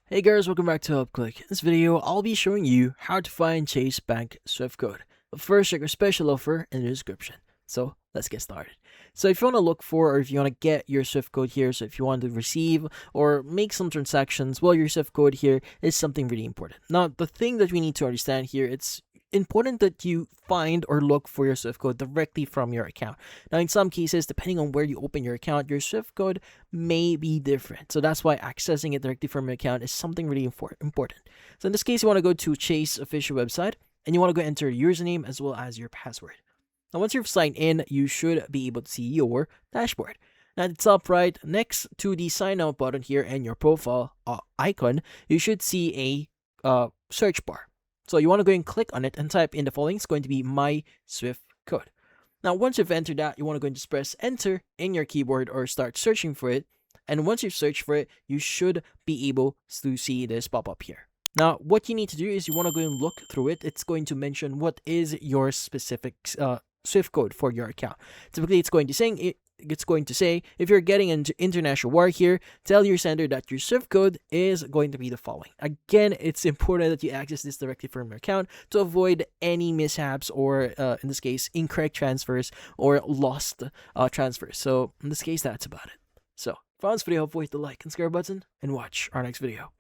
Hey guys, welcome back to HelpClick. In this video, I'll be showing you how to find Chase Bank Swift code. But first, check our special offer in the description. So let's get started. So if you want to look for or if you want to get your Swift code here, so if you want to receive or make some transactions, well, your Swift code here is something really important. Now, the thing that we need to understand here, it's important that you find or look for your Swift code directly from your account. Now, in some cases, depending on where you open your account, your Swift code may be different. So that's why accessing it directly from your account is something really important. So in this case, you want to go to Chase official website and you want to go enter your username as well as your password. Now, once you've signed in, you should be able to see your dashboard. Now, at the top right, next to the sign out button here and your profile icon, you should see a search bar. So you want to go and click on it and type in the following. It's going to be my Swift code. Now, once you've entered that, you want to go and just press enter in your keyboard or start searching for it. And once you've searched for it, you should be able to see this pop up here. Now, what you need to do is you want to go and look through it. It's going to mention what is your specific Swift code for your account. Typically, it's going to say if you're getting into international war here, tell your sender that your Swift code is going to be the following. Again, it's important that you access this directly from your account to avoid any mishaps or, in this case, incorrect transfers or lost transfers. So in this case, that's about it. So if you found this video helpful, hit the like and subscribe button and watch our next video.